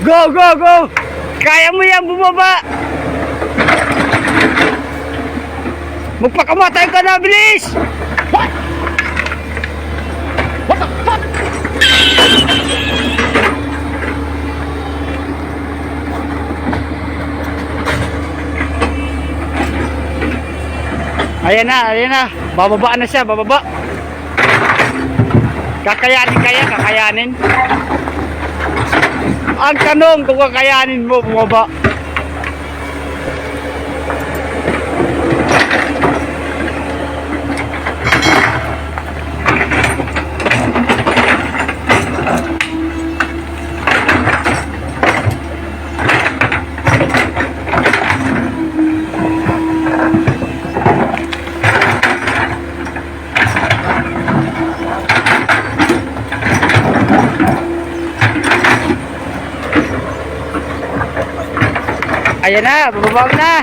Go, go, go! Kaya mo yan, bumaba! Magpakamatay ka na, bilis! What? What the fuck? Ayan na. Bababa na siya, bababa. Kakayanin kaya, kakayanin. Ang tanong kung kakayanin mo bumaba. Ayan na, bababa na.